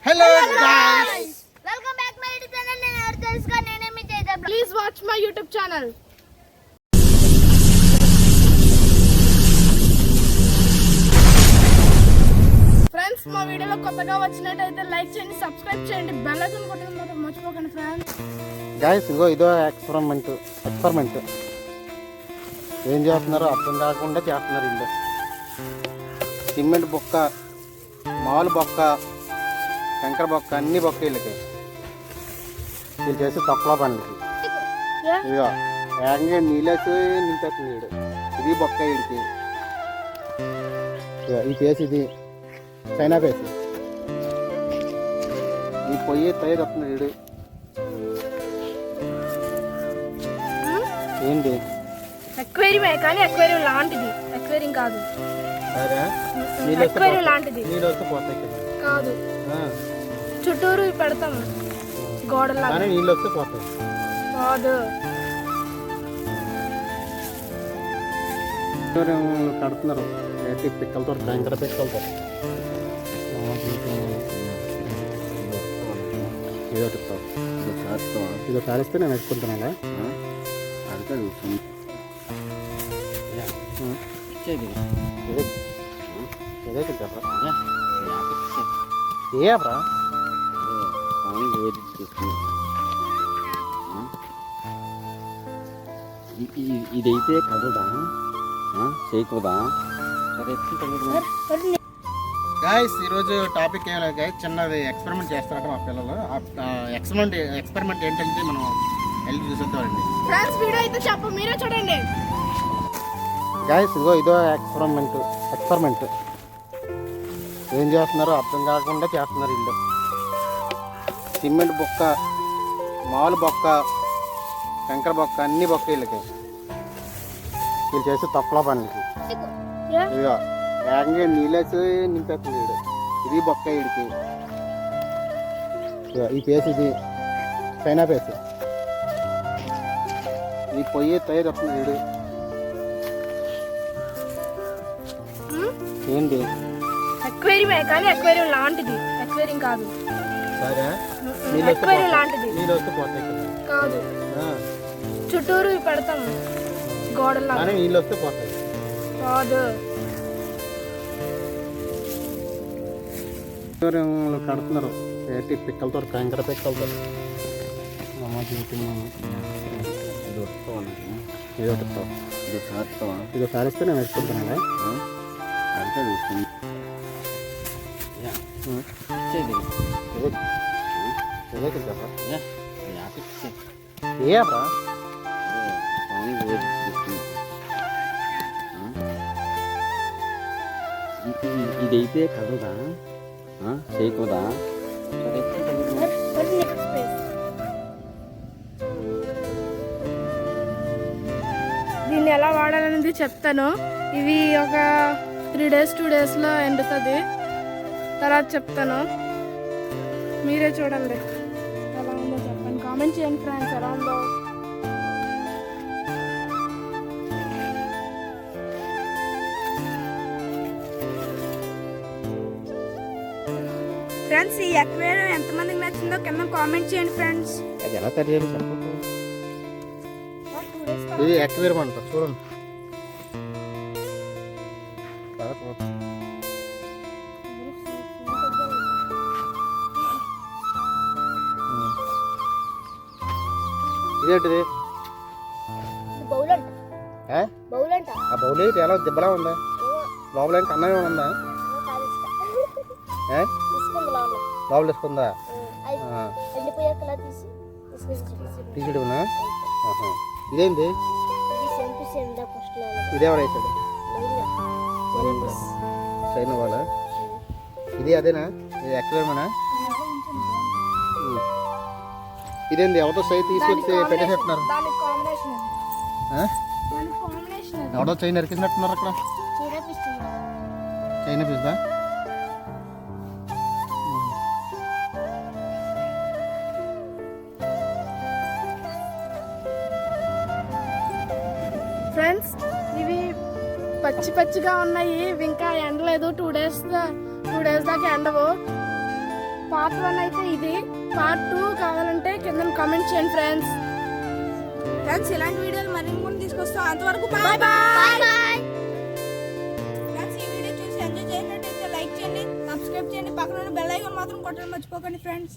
Hello guys. Welcome back my YouTube channel. నేను ఎవరు తెలుసుగా నేనే మీ చేద్దాం. Please watch my YouTube channel. Friends మా వీడియోలో కొత్తగా వచ్చినట్టయితే లైక్ చేయండి, సబ్స్క్రైబ్ చేయండి, బెల్ ఐకాన్ కొట్టడం మాత్రం మర్చిపోకండి ఫ్రెండ్స్. గైస్ ఇదో ఎక్స్పెరిమెంట్ ఏం చేస్తున్నారు అర్థం కాకుండా చేస్తున్నారు. ఇల్లు సిమెంట్ బొక్క, మాలు బొక్క, కంకర బొక్క, అన్ని బొక్క వీళ్ళకి. వీళ్ళు చేసి తక్కువ పనులకి ఇదిగో ఏకంగా నీళ్ళేసి నింపేస్తుంది వీడు. ఇది బొక్క వీడికి. ఈ పేసి ఇది చైనా పేసి. ఈ పొయ్యి తయారు వస్తుంది వీడు. ఏంటి అక్వేరియం కానీ అక్వేరియం లాంటిది, అక్వేరియం కాదు. అక్వేరియం లాంటిది నీళ్ళు వస్తే పోతాయి కాదు, చుట్టూరు పెడతాం గోడలా. నీళ్ళు వస్తే పోతాయి కాదు. కడుతున్నారు ఏంటి పిక్కలతో, కంకర పిక్కలతో. ఇదో సారిస్తే నేను పెట్టుకుంటున్నా. ఏబ్రా ఇదైతే కదదా చేయకూడదా? గాయస్ ఈరోజు టాపిక్ ఏం లేదు గాయస్, చిన్నది ఎక్స్పెరిమెంట్ చేస్తారట మా పిల్లలు. ఎక్స్పెరిమెంట్ ఏంటంటే మనం వెళ్ళి చూసేద్దామండి. ఫ్రెండ్స్ వీడియో అయితే చెప్పు, మీరే చూడండి. గాయస్ ఇదో ఎక్స్పెరిమెంట్ ఏం చేస్తున్నారు అర్థం కాకుండా చేస్తున్నారు. ఇల్లు సిమెంట్ బొక్క, మాలు బొక్క, కంకర బొక్క, అన్ని బొక్క వీళ్ళకి. వీళ్ళు చేసి తక్కువ పనులకి ఇదిగో ఏకంగా నీళ్ళేసి నింపేస్తుంది వీడు. ఇది బొక్క వీడికి. ఈ పేసి ఇది చైనా పేసి. ఈ పొయ్యి తయారు వస్తుంది వీడు. ఏంటి అక్వేరియం కానీ అక్వేరియం లాంటిది, అక్వేరియం కాదు. అక్వేరియం లాంటిది నీళ్ళు వస్తే పోతాయి కాదు, చుట్టూరు పెడతాం గోడలా. నీళ్ళు వస్తే పోతాయి కాదు. కడుతున్నారు ఏంటి పిక్కలతో, కంకర పిక్కలతో. ఇదో సారిస్తే నేను పెట్టుకుంటున్నా. ఏబ్రా ఇదైతే కదదా చేయకూడదా? దీన్ని ఎలా వాడాలనేది చెప్తాను. ఇవి ఒక 3 days 2 daysలో ఎండుతుంది. తర్వాత చెప్తాను, మీరే చూడండి ఎలా ఉందో చెప్పండి. కామెంట్ చేయండి ఫ్రెండ్స్ ఎలా ఉందో. ఫ్రెండ్స్ ఈ అక్వేరియం ఎంతమందికి నచ్చిందో కింద కామెంట్ చేయండి ఫ్రెండ్స్. అది ఎలా తయారు చేయాలి చెప్పండి. ఇది అక్వేరియం అంట చూడండి. ఇదేంటిది? ఆ బౌల్ ఎలా దిబ్బలా ఉందా? లోపల ఇంకా అన్నం ఏమైనా ఉందా? లోపల వేసుకుందా? తీసిడునా? ఇదేంటి? ఇదేమన్నా వేసాడు చైనా వాళ్ళ? ఇది అదేనా? ఇది అక్వేరియమేనా? ఇదేంది ఎవరో సై తీసుకొచ్చి పెట్టేసేస్తున్నారు. ఎవడో చైనా నరికినట్టున్నారు అక్కడ. చైనా పీస్దా? ఫ్రెండ్స్ ఇవి పచ్చిగా ఉన్నాయి. ఇవి ఇంకా ఎండలేదు. 2 days దాకా ఎండవు. పార్ట్ 1 అయితే ఇది. పార్ట్ 2 కావాలంటే కింద కామెంట్ చేయండి ఫ్రెండ్స్. ఇలాంటి వీడియోలు మరిన్ని తీసుకొస్తాం. అంతవరకు బాయ్ బాయ్. ఫ్రెండ్స్ ఈ వీడియో చూసి ఎంజాయ్ చేసినట్టయితే లైక్ చేయండి, సబ్స్క్రైబ్ చేయండి, పక్కన బెల్ ఐకాన్ మాత్రం కొట్టడం మర్చిపోకండి ఫ్రెండ్స్.